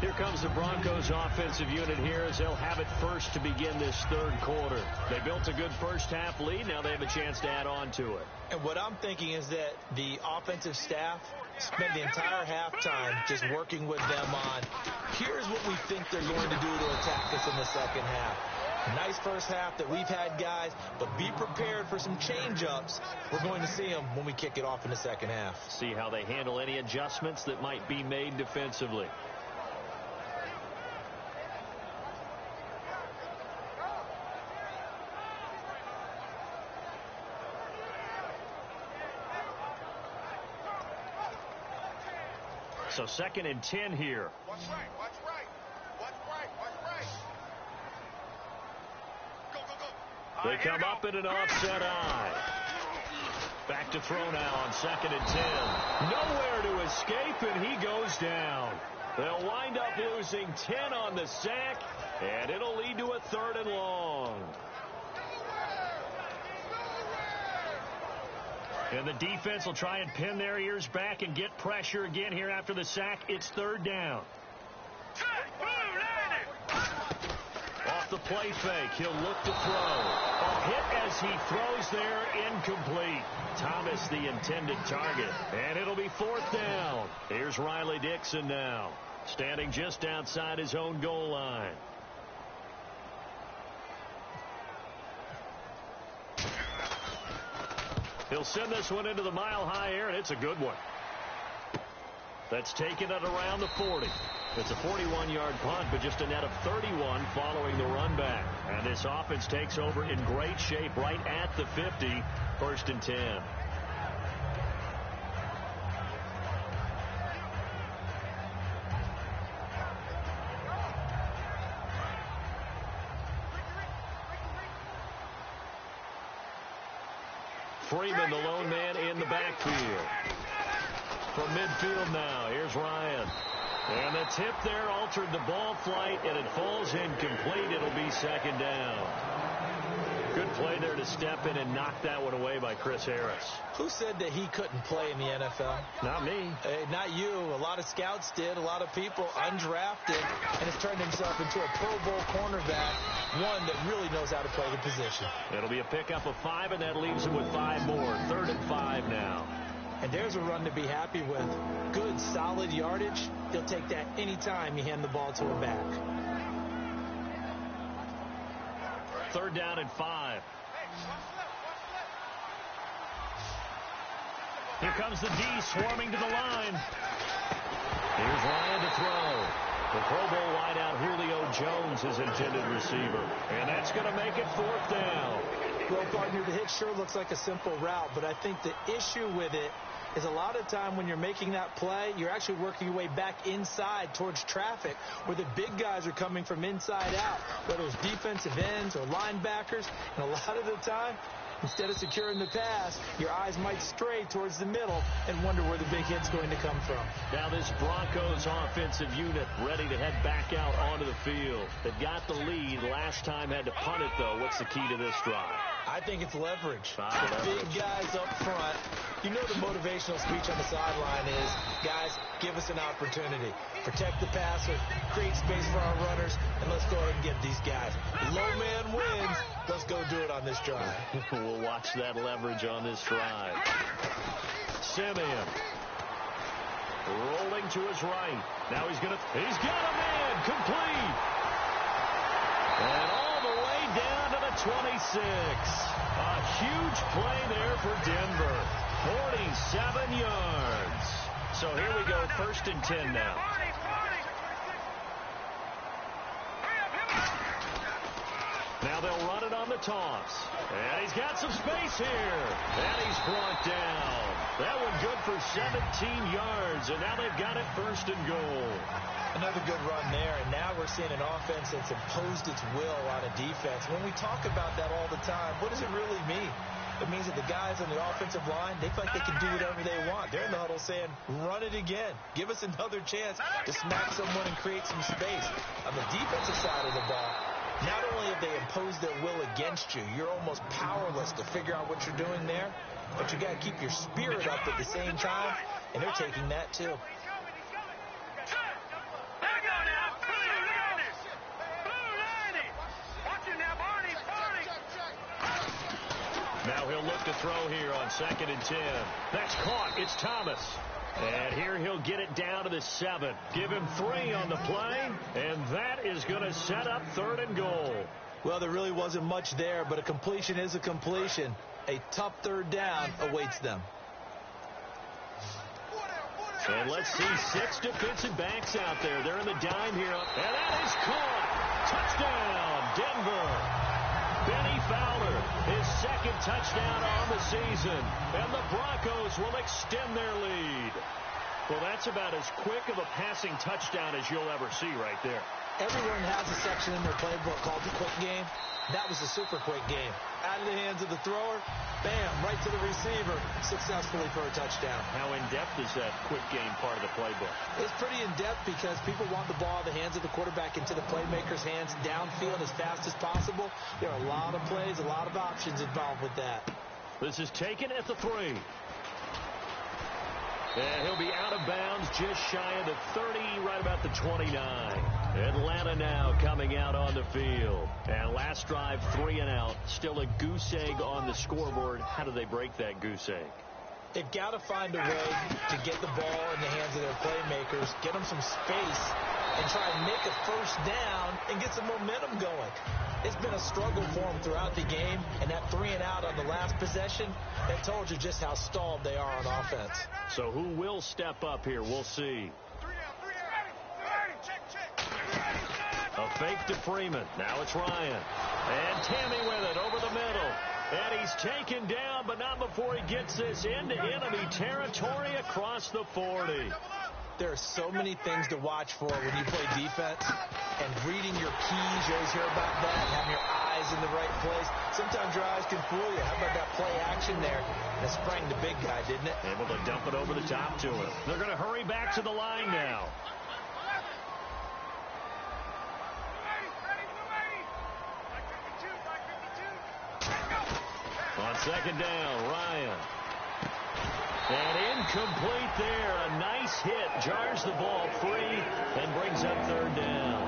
Here comes the Broncos offensive unit here as they'll have it first to begin this third quarter. They built a good first-half lead. Now they have a chance to add on to it. And what I'm thinking is that the offensive staff spent the entire halftime just working with them on, here's what we think they're going to do to attack us in the second half. Nice first half that we've had, guys, but be prepared for some change-ups. We're going to see them when we kick it off in the second half. See how they handle any adjustments that might be made defensively. So 2nd and 10 here. Watch right, watch right. Watch right, watch right. Go, go, go. They come up in an offset eye. Back to throw now on 2nd and 10. Nowhere to escape, and he goes down. They'll wind up losing 10 on the sack, and it'll lead to a 3rd and long. And the defense will try and pin their ears back and get pressure again here after the sack. It's 3rd down. Off the play fake, he'll look to throw. A hit as he throws there, incomplete. Thomas the intended target. And it'll be 4th down. Here's Riley Dixon now, standing just outside his own goal line. He'll send this one into the mile-high air, and it's a good one. That's taken at around the 40. It's a 41-yard punt, but just a net of 31 following the run back. And this offense takes over in great shape right at the 50, 1st and 10. Freeman, the lone man in the backfield. From midfield now, here's Ryan. And the tip there altered the ball flight, and it falls incomplete. It'll be 2nd down. Good play there to step in and knock that one away by Chris Harris. Who said that he couldn't play in the NFL? Not me. Hey, not you. A lot of scouts did. A lot of people undrafted, and has turned himself into a Pro Bowl cornerback, one that really knows how to play the position. It'll be a pickup of 5, and that leaves him with 5 more. 3rd and 5 now. And there's a run to be happy with. Good, solid yardage. He'll take that any time you hand the ball to a back. 3rd down and 5. Here comes the D swarming to the line. Here's Ryan to throw. The Pro Bowl wideout Julio Jones is intended receiver. And that's going to make it 4th down. Well, partner, the hit sure looks like a simple route, but I think the issue with it is a lot of time when you're making that play, you're actually working your way back inside towards traffic where the big guys are coming from inside out, whether it's defensive ends or linebackers. And a lot of the time, instead of securing the pass, your eyes might stray towards the middle and wonder where the big hit's going to come from. Now this Broncos offensive unit ready to head back out onto the field. They've got the lead. Last time had to punt it, though. What's the key to this drive? I think it's leverage. The big guys up front. You know the motivational speech on the sideline is, guys, give us an opportunity. Protect the passer, create space for our runners, and let's go ahead and get these guys. Low man wins. Let's go do it on this drive. We'll watch that leverage on this drive. Simeon rolling to his right. Now he's got a man complete. And all the way down to the 26. A huge play there for Denver. 47 yards. So here we go, 1st and 10 now. Now they'll run it on the toss. And he's got some space here. And he's brought down. That one good for 17 yards. And now they've got it 1st and goal. Another good run there. And now we're seeing an offense that's imposed its will on a defense. When we talk about that all the time, what does it really mean? It means that the guys on the offensive line, they feel like they can do whatever they want. They're in the huddle saying, run it again. Give us another chance to smack someone and create some space. On the defensive side of the ball, not only have they imposed their will against you, you're almost powerless to figure out what you're doing there, but you got to keep your spirit up at the same time, and they're taking that too. to throw here on 2nd and 10. That's caught. It's Thomas. And here he'll get it down to the 7. Give him 3 on the play, and that is going to set up 3rd and goal. Well, there really wasn't much there, but a completion is a completion. A tough 3rd down awaits them. And let's see 6 defensive backs out there. They're in the dime here. And that is caught. Touchdown, Denver. Benny Fowler, his 2nd touchdown on the season. And the Broncos will extend their lead. Well, that's about as quick of a passing touchdown as you'll ever see right there. Everyone has a section in their playbook called the quick game. That was a super quick game. Out of the hands of the thrower, bam, right to the receiver, successfully for a touchdown. How in-depth is that quick game part of the playbook? It's pretty in-depth because people want the ball in the hands of the quarterback into the playmaker's hands downfield as fast as possible. There are a lot of plays, a lot of options involved with that. This is taken at the 3. And he'll be out of bounds just shy of the 30, right about the 29. Atlanta now coming out on the field. And last drive, 3 and out. Still a goose egg on the scoreboard. How do they break that goose egg? They've got to find a way to get the ball in the hands of their playmakers, get them some space, and try and make a 1st down and get some momentum going. It's been a struggle for them throughout the game, and that 3 and out on the last possession, that told you just how stalled they are on offense. So who will step up here? We'll see. A fake to Freeman. Now it's Ryan. And Tammy with it over the middle. And he's taken down, but not before he gets this into enemy territory across the 40. There are so many things to watch for when you play defense, and reading your keys, you always hear about that, having your eyes in the right place. Sometimes your eyes can fool you. How about that play action there? That sprang the big guy, didn't it? Able to dump it over the top to him. They're going to hurry back to the line now. On 2nd down, Ryan. And incomplete there. A nice hit. Jars the ball free and brings up 3rd down.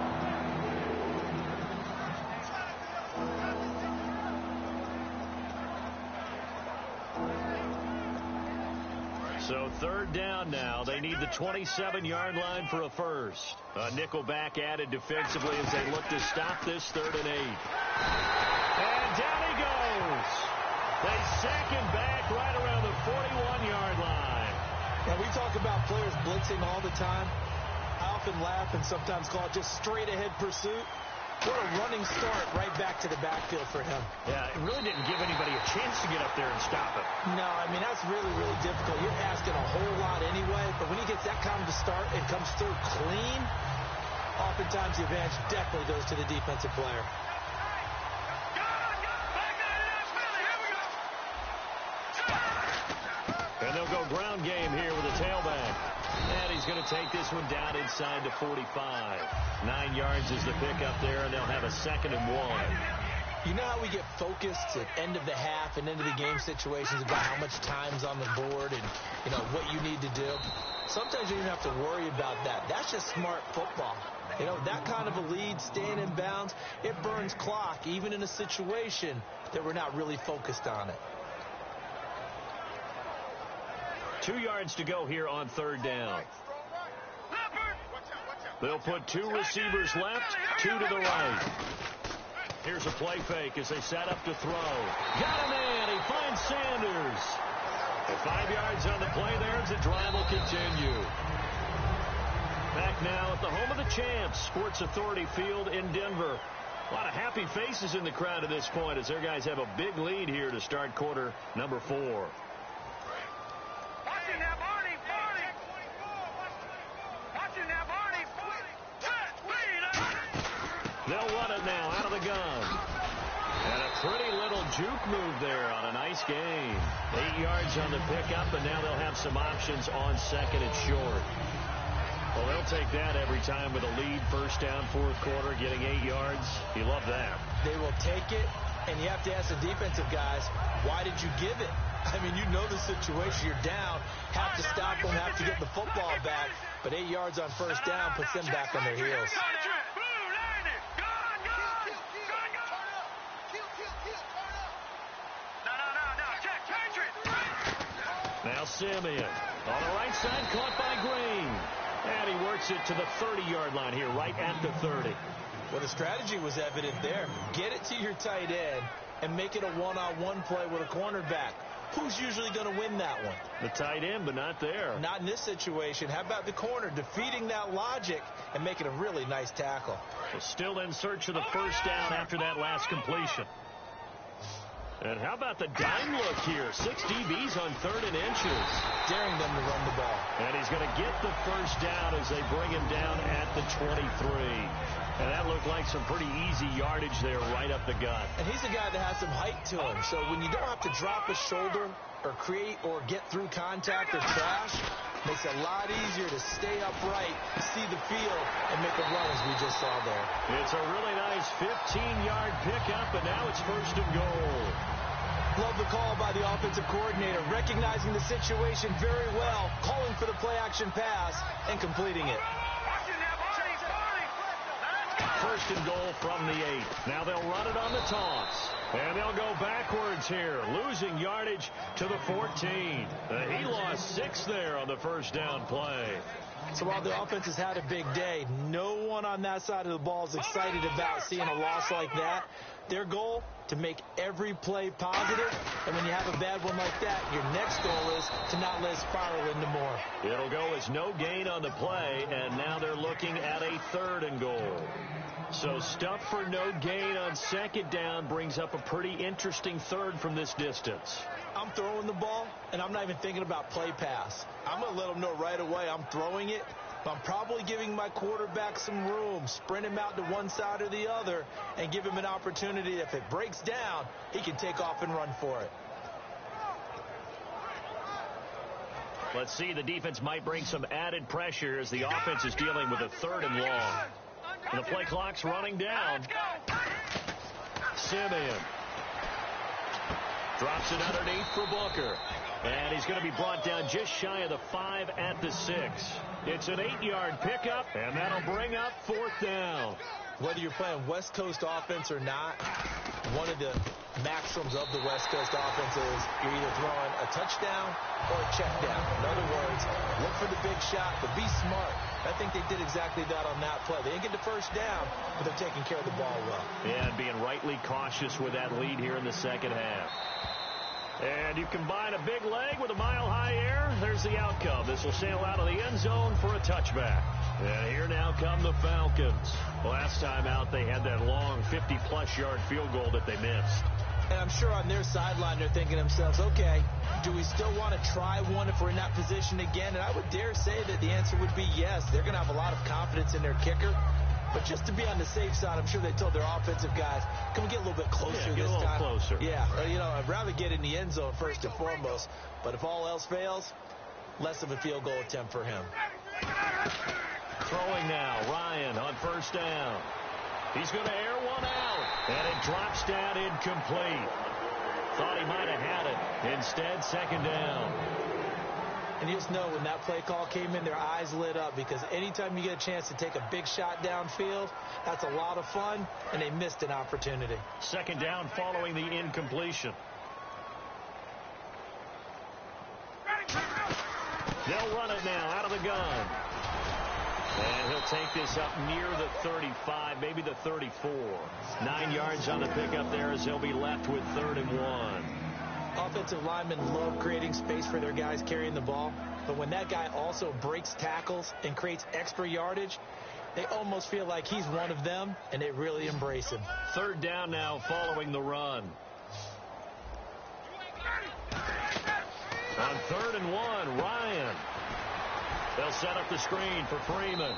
So 3rd down now. They need the 27-yard line for a 1st. A nickel back added defensively as they look to stop this 3rd and 8. And down he goes. They sack him back right around the 41-yard line. Now, we talk about players blitzing all the time. I often laugh and sometimes call it just straight-ahead pursuit. What a running start right back to the backfield for him. Yeah, it really didn't give anybody a chance to get up there and stop it. No, I mean, that's really, really difficult. You're asking a whole lot anyway, but when he gets that kind of a start and comes through clean, oftentimes the advantage definitely goes to the defensive player. And they'll go ground game here with a tailback. And he's going to take this one down inside the 45. 9 yards is the pickup there, and they'll have a 2nd and 1. You know how we get focused at end of the half and end of the game situations about how much time's on the board and, you know, what you need to do? Sometimes you don't have to worry about that. That's just smart football. You know, that kind of a lead, staying in bounds, it burns clock, even in a situation that we're not really focused on it. 2 yards to go here on 3rd down. They'll put 2 receivers left, 2 to the right. Here's a play fake as they set up to throw. Got a man. He finds Sanders. And 5 yards on the play there as the drive will continue. Back now at the home of the champs, Sports Authority Field in Denver. A lot of happy faces in the crowd at this point as their guys have a big lead here to start quarter number 4. They'll run it now out of the gun. And a pretty little juke move there on a nice gain. 8 yards on the pickup, and now they'll have some options on 2nd and short. Well, they'll take that every time with a lead. 1st down, 4th quarter, getting 8 yards. You love that. They will take it, and you have to ask the defensive guys, why did you give it? I mean, you know the situation. You're down, have to stop them, have to get the football back. But 8 yards on 1st down puts them back on their heels. Simeon. On the right side, caught by Green. And he works it to the 30-yard line here, right at the 30. Well, the strategy was evident there. Get it to your tight end and make it a one-on-one play with a cornerback. Who's usually going to win that one? The tight end, but not there. Not in this situation. How about the corner defeating that logic and making a really nice tackle? Well, still in search of the first down after that last completion. And how about the dime look here? 6 DBs on 3rd and inches. Daring them to run the ball. And he's going to get the first down as they bring him down at the 23. And that looked like some pretty easy yardage there right up the gut. And he's a guy that has some height to him. So when you don't have to drop a shoulder or create or get through contact or trash, makes it a lot easier to stay upright, see the field, and make a run as we just saw there. It's a really nice 15-yard pickup, and now it's 1st and goal. Love the call by the offensive coordinator, recognizing the situation very well, calling for the play-action pass, and completing it. 1st and goal from the 8. Now they'll run it on the toss. And they'll go backwards here, losing yardage to the 14. He lost 6 there on the first down play. So while the offense has had a big day, no one on that side of the ball is excited about seeing a loss like that. Their goal, to make every play positive, and when you have a bad one like that, your next goal is to not let it spiral into more. It'll go as no gain on the play, and now they're looking at a 3rd and goal. So stuff for no gain on 2nd down brings up a pretty interesting 3rd from this distance. I'm throwing the ball, and I'm not even thinking about play pass. I'm going to let them know right away I'm throwing it, but I'm probably giving my quarterback some room, sprint him out to one side or the other, and give him an opportunity. If it breaks down, he can take off and run for it. Let's see, the defense might bring some added pressure as the offense is dealing with a 3rd and long. And the play clock's running down. Simeon drops it underneath for Booker. And he's going to be brought down just shy of the 5 at the 6. It's an 8-yard pickup, and that'll bring up 4th down. Whether you're playing West Coast offense or not, one of the maxims of the West Coast offense is you're either throwing a touchdown or a check down. In other words, look for the big shot, but be smart. I think they did exactly that on that play. They didn't get the first down, but they're taking care of the ball well. Yeah, and being rightly cautious with that lead here in the second half. And you combine a big leg with a mile-high air, there's the outcome. This will sail out of the end zone for a touchback. And here now come the Falcons. Last time out, they had that long 50-plus yard field goal that they missed. And I'm sure on their sideline, they're thinking to themselves, okay, do we still want to try one if we're in that position again? And I would dare say that the answer would be yes. They're going to have a lot of confidence in their kicker. But just to be on the safe side, I'm sure they told their offensive guys, can we get a little bit closer this time? Get a little closer. Yeah, you know, I'd rather get in the end zone first and foremost. But if all else fails, less of a field goal attempt for him. Throwing now, Ryan on first down. He's going to air one out, and it drops down incomplete. Thought he might have had it. Instead, 2nd down. And you just know when that play call came in, their eyes lit up, because anytime you get a chance to take a big shot downfield, that's a lot of fun, and they missed an opportunity. 2nd down following the incompletion. They'll run it now out of the gun. And he'll take this up near the 35, maybe the 34. 9 yards on the pickup there as he'll be left with 3rd and 1. Offensive linemen love creating space for their guys carrying the ball, but when that guy also breaks tackles and creates extra yardage, they almost feel like he's one of them, and they really embrace him. 3rd down now following the run. On 3rd and 1, Ryan. They'll set up the screen for Freeman.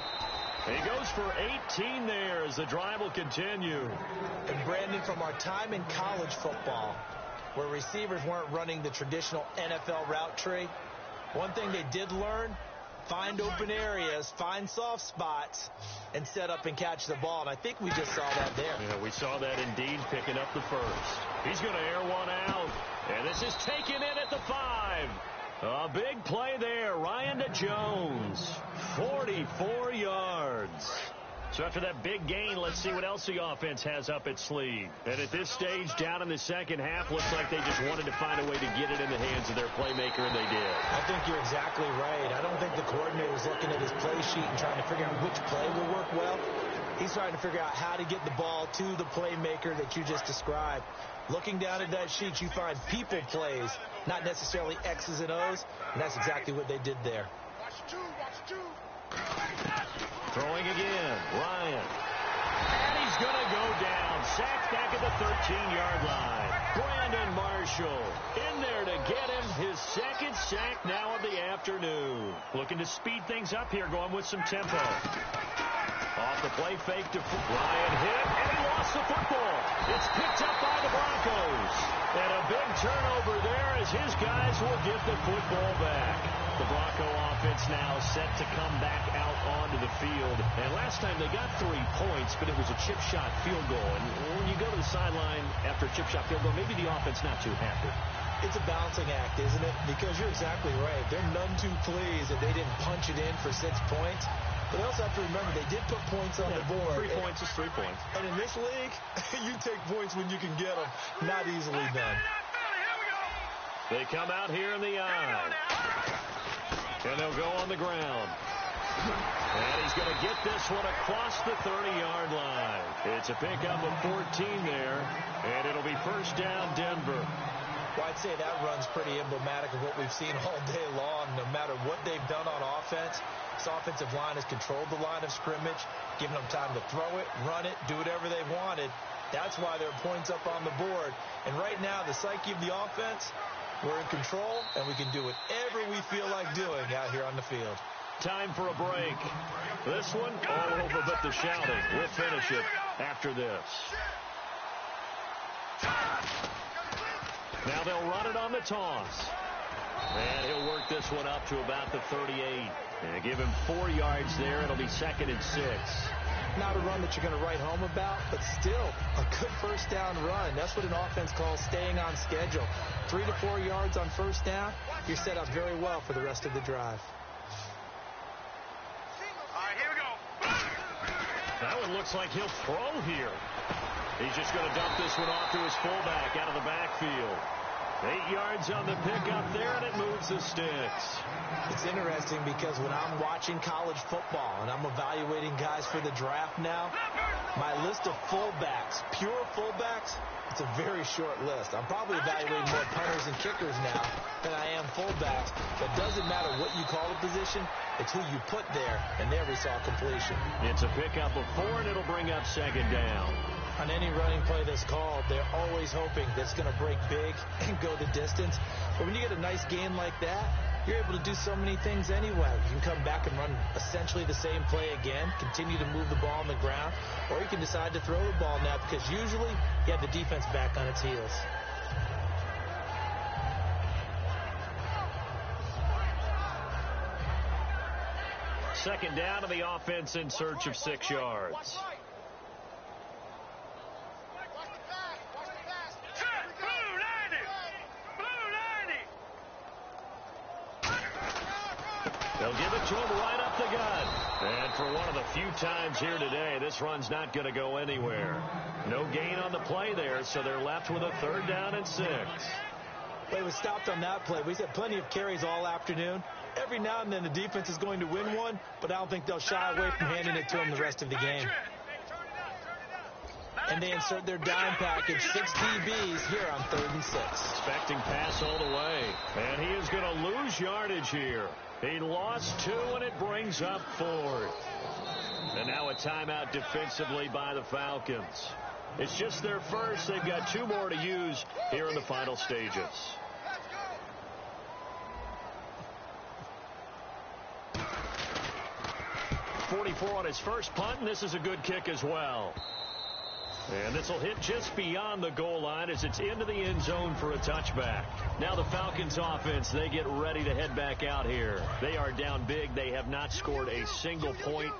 He goes for 18 there as the drive will continue. And Brandon, from our time in college football, where receivers weren't running the traditional NFL route tree, one thing they did learn, find open areas, find soft spots, and set up and catch the ball. And I think we just saw that there. Yeah, we saw that indeed, picking up the first. He's going to air one out, and this is taken in at the 5. A big play there. Ryan to Jones. 44 yards. So after that big gain, let's see what else the offense has up its sleeve. And at this stage, down in the second half, looks like they just wanted to find a way to get it in the hands of their playmaker, and they did. I think you're exactly right. I don't think the coordinator is looking at his play sheet and trying to figure out which play will work well. He's trying to figure out how to get the ball to the playmaker that you just described. Looking down at that sheet, you find people plays, not necessarily X's and O's, and that's exactly what they did there. Throwing again, Ryan. And he's going to go down. Sacked back at the 13-yard line. Brandon Marshall in there to get him his second sack now of the afternoon. Looking to speed things up here, going with some tempo. Off the play fake to Ryan hit, and he lost the football. It's picked up by the Broncos. And a big turnover there as his guys will get the football back. The Bronco offense now set to come back out onto the field. And last time they got 3 points, but it was a chip shot field goal. And when you go to the sideline after a chip shot field goal, maybe the offense not too happy. It's a balancing act, isn't it? Because you're exactly right. They're none too pleased that they didn't punch it in for 6 points. But they also have to remember they did put points on the board. 3 points is 3 points. And in this league, you take points when you can get them. Not easily done. They come out here in the eye. And they'll go on the ground. And he's going to get this one across the 30-yard line. It's a pickup of 14 there. And it'll be first down, Denver. Well, I'd say that run's pretty emblematic of what we've seen all day long. No matter what they've done on offense, this offensive line has controlled the line of scrimmage, given them time to throw it, run it, do whatever they wanted. That's why there are points up on the board. And right now, the psyche of the offense, we're in control, and we can do whatever we feel like doing out here on the field. Time for a break. This one, all over but the shouting. We'll finish it after this. Now they'll run it on the toss. And he'll work this one up to about the 38. And give him 4 yards there. It'll be 2nd and 6. Not a run that you're going to write home about, but still a good first down run. That's what an offense calls staying on schedule. 3 to 4 yards on first down, you're set up very well for the rest of the drive. All right, here we go. That one looks like he'll throw here. He's just going to dump this one off to his fullback out of the backfield. 8 yards on the pickup there, and it moves the sticks. It's interesting because when I'm watching college football and I'm evaluating guys for the draft now, my list of fullbacks, pure fullbacks, it's a very short list. I'm probably evaluating more punters and kickers now than I am fullbacks. But it doesn't matter what you call the position, it's who you put there, and there we saw completion. It's a pickup of 4, and it'll bring up 2nd down. On any running play that's called, they're always hoping that it's going to break big and go the distance. But when you get a nice gain like that, you're able to do so many things anyway. You can come back and run essentially the same play again, continue to move the ball on the ground, or you can decide to throw the ball now because usually you have the defense back on its heels. Second down to the offense in search of 6 yards. They'll give it to him right up the gut. And for one of the few times here today, this run's not going to go anywhere. No gain on the play there, so they're left with a 3rd down and 6. They was stopped on that play. We've had plenty of carries all afternoon. Every now and then the defense is going to win one, but I don't think they'll shy away from handing it to them the rest of the game. And they insert their dime package, 6 DBs here on 3rd and 6. Expecting pass all the way. And he is going to lose yardage here. He lost 2, and it brings up 4th. And now a timeout defensively by the Falcons. It's just their first. They've got 2 more to use here in the final stages. 44 on his first punt, and this is a good kick as well. And this will hit just beyond the goal line as it's into the end zone for a touchback. Now the Falcons offense, they get ready to head back out here. They are down big. They have not scored a single point.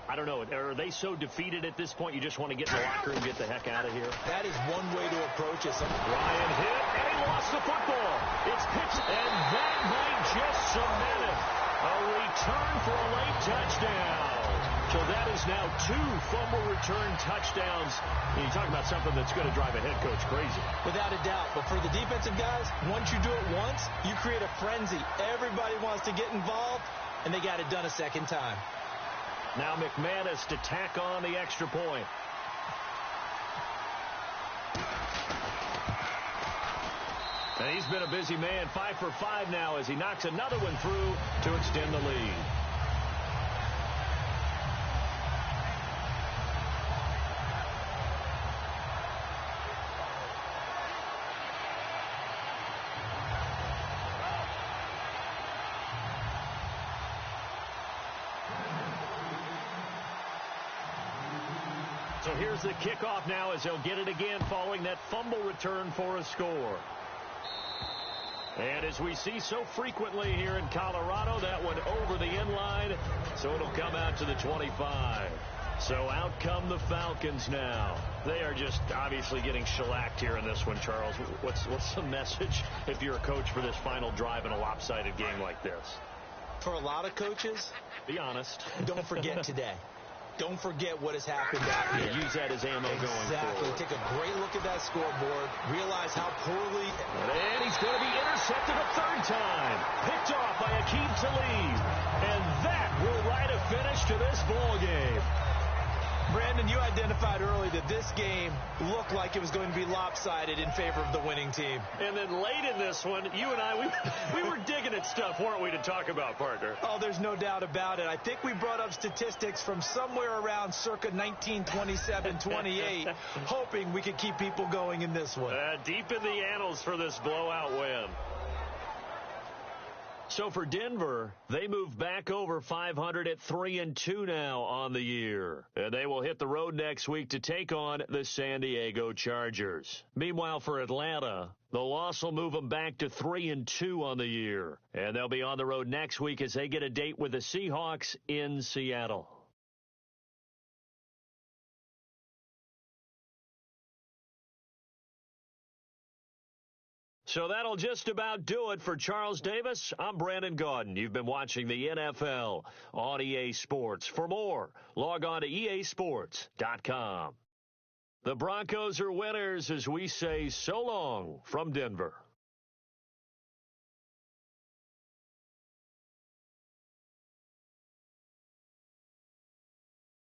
I don't know. Are they so defeated at this point you just want to get in the locker room and get the heck out of here? That is one way to approach it. Ryan hit, and he lost the football. It's pitched, and that might just cement it. A return for a late touchdown. So that is now 2 fumble return touchdowns. And you talk about something that's going to drive a head coach crazy. Without a doubt. But for the defensive guys, once you do it once, you create a frenzy. Everybody wants to get involved, and they got it done a second time. Now McManus to tack on the extra point. And he's been a busy man, 5 for 5 now as he knocks another one through to extend the lead. So here's the kickoff now as they'll get it again following that fumble return for a score. And as we see so frequently here in Colorado, that one over the end line, so it'll come out to the 25. So out come the Falcons now. They are just obviously getting shellacked here in this one, Charles. What's the message if you're a coach for this final drive in a lopsided game like this? For a lot of coaches, be honest. Don't forget today. Don't forget what has happened out here. Use that as ammo going forward. Exactly. Take a great look at that scoreboard. Realize how poorly. And he's going to be intercepted a third time. Picked off by Aqib Talib. And that will write a finish to this ball game. Brandon, you identified early that this game looked like it was going to be lopsided in favor of the winning team. And then late in this one, you and I, we were digging at stuff, weren't we, to talk about, partner? Oh, there's no doubt about it. I think we brought up statistics from somewhere around circa 1927-28, hoping we could keep people going in this one. Deep in the annals for this blowout win. So for Denver, they move back over 500 at 3-2 now on the year. And they will hit the road next week to take on the San Diego Chargers. Meanwhile, for Atlanta, the loss will move them back to 3-2 on the year. And they'll be on the road next week as they get a date with the Seahawks in Seattle. So that'll just about do it for Charles Davis. I'm Brandon Gaudin. You've been watching the NFL on EA Sports. For more, log on to easports.com. The Broncos are winners as we say so long from Denver.